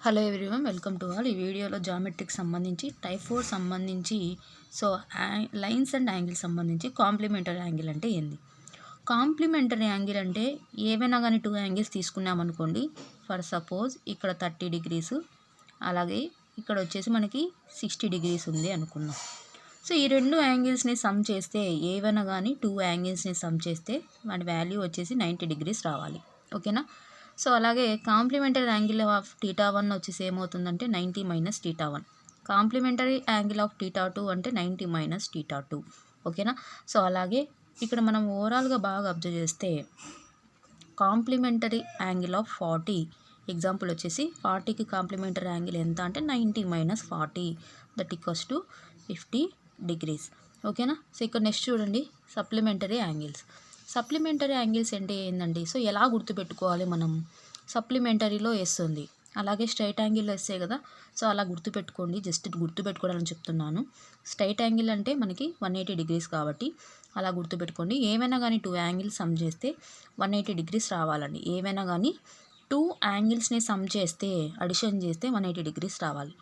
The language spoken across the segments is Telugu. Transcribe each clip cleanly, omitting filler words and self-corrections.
Hello everyone, welcome to all. ఈ వీడియోలో జామెట్రిక్ సంబంధించి టైప్ 4 సంబంధించి లైన్స్ అండ్ యాంగిల్ సంబంధించి కాంప్లిమెంటరీ యాంగిల్ అంటే ఏంది. కాంప్లిమెంటరీ యాంగిల్ అంటే ఏవైనా కానీ 2 యాంగిల్స్ తీసుకున్నామనుకోండి. ఫర్ సపోజ్ ఇక్కడ 30 డిగ్రీస్, అలాగే ఇక్కడ వచ్చేసి మనకి 60 డిగ్రీస్ ఉంది అనుకుందాం. సో ఈ రెండు యాంగిల్స్ని సమ్ చేస్తే, ఏవైనా కానీ 2 యాంగిల్స్ని సమ్ చేస్తే వాటి వాల్యూ వచ్చేసి 90 డిగ్రీస్ రావాలి. ఓకేనా. సో అలాగే కాంప్లిమెంటరీ యాంగిల్ ఆఫ్ θ1 వచ్చేసి ఏమవుతుందంటే 90 మైనస్ θ1. కాంప్లిమెంటరీ యాంగిల్ ఆఫ్ θ2 అంటే 90 మైనస్ θ2. ఓకేనా. సో అలాగే ఇక్కడ మనం ఓవరాల్గా బాగా అబ్జర్వ్ చేస్తే కాంప్లిమెంటరీ యాంగిల్ ఆఫ్ 40, ఎగ్జాంపుల్ వచ్చేసి 40కి కాంప్లిమెంటరీ యాంగిల్ ఎంత అంటే 90 minus 40, that equals to 50 degrees. ఓకేనా. సో ఇక్కడ నెక్స్ట్ చూడండి, సప్లిమెంటరీ యాంగిల్స్. సప్లిమెంటరీ యాంగిల్స్ అంటే ఏంటండి. సో ఎలా గుర్తుపెట్టుకోవాలి మనం. సప్లిమెంటరీలో ఎస్ ఉంది, అలాగే స్ట్రైట్ యాంగిల్లో ఎస్సే కదా. సో అలా గుర్తుపెట్టుకోండి, జస్ట్ గుర్తుపెట్టుకోవాలని చెప్తున్నాను. స్ట్రైట్ యాంగిల్ అంటే మనకి 180 డిగ్రీస్ కాబట్టి అలా గుర్తుపెట్టుకోండి. ఏమైనా కానీ 2 యాంగిల్స్ సమ్ చేస్తే 180 డిగ్రీస్ రావాలండి. ఏమైనా కానీ 2 యాంగిల్స్ని సమ్ చేస్తే, అడిషన్ చేస్తే 180 డిగ్రీస్ రావాలి.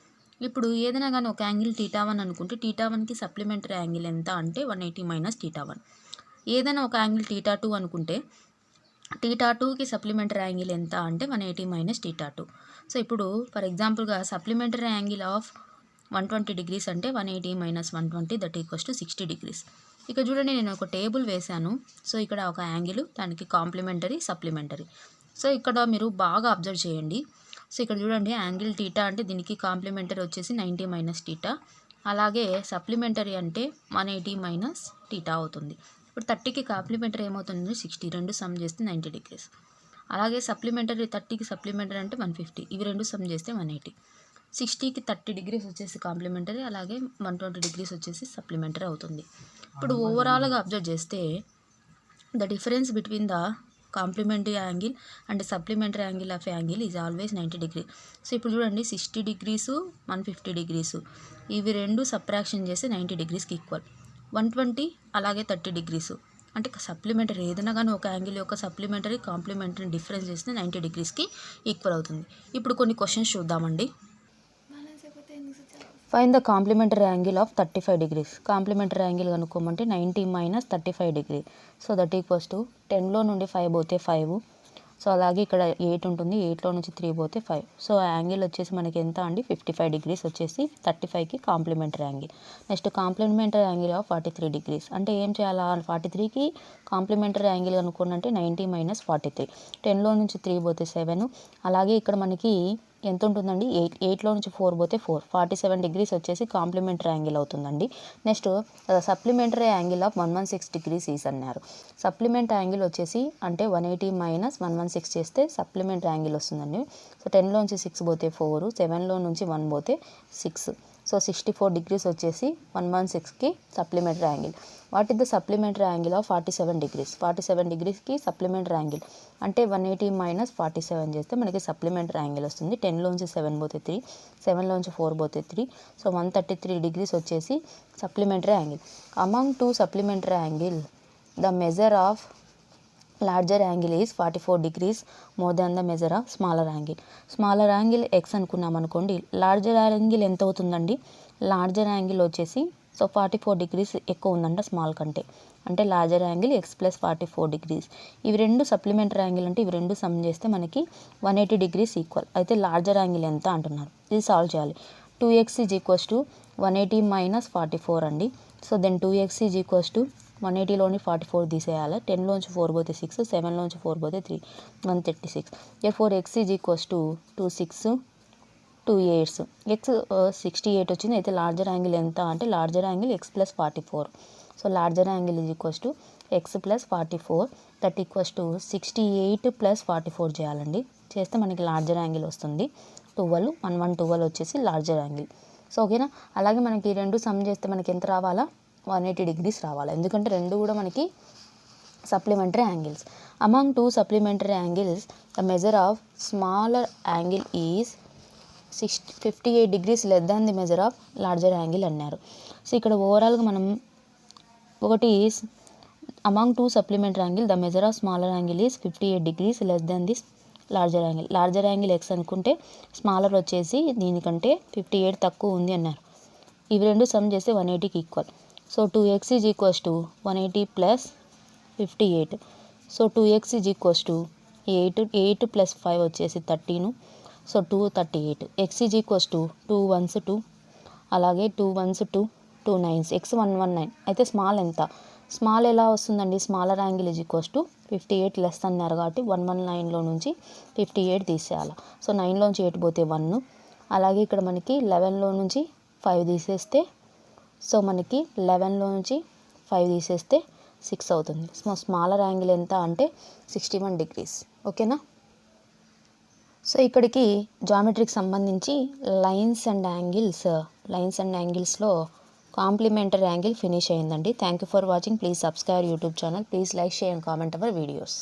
ఇప్పుడు ఏదైనా కానీ ఒక యాంగిల్ θ1 అనుకుంటే θ1కి సప్లిమెంటరీ యాంగిల్ ఎంత అంటే 180 మైనస్ θ1. ఏదైనా ఒక యాంగిల్ θ2 అనుకుంటే θ2కి సప్లిమెంటరీ యాంగిల్ ఎంత అంటే 180 మైనస్ θ2. సో ఇప్పుడు ఫర్ ఎగ్జాంపుల్గా సప్లిమెంటరీ యాంగిల్ ఆఫ్ 120 డిగ్రీస్ అంటే 180 minus 120, that equals to 60 degrees. ఇక్కడ చూడండి, నేను ఒక టేబుల్ వేశాను. సో ఇక్కడ ఒక యాంగిల్, దానికి కాంప్లిమెంటరీ, సప్లిమెంటరీ. సో ఇక్కడ మీరు బాగా అబ్జర్వ్ చేయండి. సో ఇక్కడ చూడండి, యాంగిల్ θ అంటే దీనికి కాంప్లిమెంటరీ వచ్చేసి 90 మైనస్ θ, అలాగే సప్లిమెంటరీ అంటే 180 మైనస్ θ అవుతుంది. ఇప్పుడు 30కి కాంప్లిమెంటరీ ఏమవుతుంది 60, రెండు సమ్ చేస్తే 90 డిగ్రీస్. అలాగే సప్లిమెంటరీ 30కి సప్లిమెంటరీ అంటే 150, ఇవి రెండు సమ్ చేస్తే 180. 60కి 30 డిగ్రీస్ వచ్చేసి కాంప్లిమెంటరీ, అలాగే 120 డిగ్రీస్ వచ్చేసి సప్లిమెంటరీ అవుతుంది. ఇప్పుడు ఓవరాల్గా అబ్జర్వ్ చేస్తే the difference between the complementary angle and supplementary angle of angle is always 90 degree. So ఇప్పుడు చూడండి, 60 డిగ్రీసు 150 డిగ్రీసు, ఇవి రెండు సబ్ట్రాక్షన్ చేస్తే 90 డిగ్రీస్కి ఈక్వల్. 120 అలాగే 30 డిగ్రీస్ అంటే సప్లిమెంటరీ, ఏదైనా కానీ ఒక యాంగిల్ యొక్క సప్లిమెంటరీ కాంప్లిమెంటరీ డిఫరెన్స్ చేస్తే 90 డిగ్రీస్కి ఈక్వల్ అవుతుంది. ఇప్పుడు కొన్ని క్వశ్చన్స్ చూద్దామండి. Find the complementary angle of 35 degrees. Complementary angle కనుక్కోమంటే 90 minus 35 degree. So that equals to 10లో నుండి 5 పోతే 5. సో అలాగే ఇక్కడ 8 ఉంటుంది, 8లో నుంచి 3 పోతే 5. సో యాంగిల్ వచ్చేసి మనకి ఎంత అండి 55 డిగ్రీస్ వచ్చేసి 35కి complementary angle. Next complementary angle of 43 degrees అంటే ఏం చేయాలా, 43కి కాంప్లిమెంటరీ యాంగిల్ అనుకోనంటే 90 మైనస్ 43, 10లో నుంచి 3 పోతే 7. అలాగే ఇక్కడ మనకి ఎంత ఉంటుందండి 8లో నుంచి 4 పోతే 4, 47 డిగ్రీస్ వచ్చేసి కాంప్లిమెంటరీ యాంగిల్ అవుతుందండి. Next supplementary angle of 116 degrees is అన్నారు. సప్లిమెంట్ యాంగిల్ వచ్చేసి అంటే 180 మైనస్ 116 చేస్తే సప్లిమెంటరీ యాంగిల్ వస్తుందండి. సో 10లో నుంచి 6 పోతే 4, 7లో నుంచి 1 పోతే 6. సో 64 డిగ్రీస్ వచ్చేసి 116కి supplementary angle. What is the supplementary angle of 47 degrees. 47 డిగ్రీస్కి సప్లిమెంటరీ యాంగిల్ అంటే 180 మైనస్ 47 చేస్తే మనకి సప్లిమెంటరీ యాంగిల్ వస్తుంది. 10లోంచి 7 పోతే 3, 7లోంచి 4 పోతే 3. సో 133 డిగ్రీస్ వచ్చేసి supplementary angle. Among 2 supplementary angle the measure of larger angle is 44 degrees more than the measure of smaller angle. Smaller angle X అనుకున్నాం అనుకోండి, లార్జర్ యాంగిల్ ఎంత అవుతుందండి. లార్జర్ యాంగిల్ వచ్చేసి సో 44 డిగ్రీస్ ఎక్కువ ఉందంట స్మాల్ కంటే, అంటే larger angle X plus 44 degrees. ఇవి రెండు సప్లిమెంటరీ యాంగిల్ అంటే ఇవి రెండు సమ్ చేస్తే మనకి 180 డిగ్రీస్ ఈక్వల్. అయితే లార్జర్ యాంగిల్ ఎంత అంటున్నారు, ఇది సాల్వ్ చేయాలి. 2x is equals to 180 minus 44 అండి. So then 2x is equals to 180లోని 44 తీసేయాలి. 10లోంచి 4 పోతే 6, 7లోంచి 4 పోతే 3, 136. therefore x is equals to 2 6 2 8. x 68 వచ్చింది. అయితే లార్జర్ యాంగిల్ ఎంత అంటే larger angle x plus 44. So larger angle is equals to x plus 44, that equals to 68 plus 44 చేయాలండి. చేస్తే మనకి లార్జర్ యాంగిల్ వస్తుంది 12, 1112 వచ్చేసి లార్జర్ యాంగిల్. సో ఓకేనా. అలాగే మనకి ఈ రెండు సమ్ చేస్తే మనకి ఎంత రావాలా 180 డిగ్రీస్ రావాలి, ఎందుకంటే రెండు కూడా మనకి supplementary angles. Among 2 supplementary angles the measure of smaller angle is 58 degrees less than the measure of larger angle అన్నారు. సో ఇక్కడ ఓవరాల్గా మనం ఒకటి among 2 supplementary angle the measure of smaller angle is 58 degrees less than this larger angle X అనుకుంటే స్మాలర్ వచ్చేసి దీనికంటే 58 తక్కువ ఉంది అన్నారు. ఇవి రెండు సమ్ చేస్తే 180కి equal. So 2x is equals to 180 plus 58. So 2x is equals to 8 plus 5 వచ్చేసి 13. So 238. X is equals to 2 1s 2, అలాగే 2 1s 2, 2 9s, x 119. అయితే స్మాల్ ఎంత? స్మాల్ ఎలా వస్తుందండి? Smaller angle is equals to 58 less అన్నారు కాబట్టి 119లో నుంచి 58 తీసేయాలి. సో 9లోంచి 8 పోతే 1. అలాగే ఇక్కడ మనకి 11లో నుంచి 5 తీసేస్తే, సో మనకి 11లో నుంచి 5 తీసేస్తే 6 అవుతుంది. స్మాలర్ యాంగిల్ ఎంత అంటే 61 డిగ్రీస్. ఓకేనా? సో ఇక్కడికి జామెట్రీకి సంబంధించి లైన్స్ అండ్ యాంగిల్స్లో కాంప్లిమెంటరీ యాంగిల్ ఫినిష్ అయిందండి. Thank you for watching. Please subscribe YouTube channel. Please like, share and comment our videos.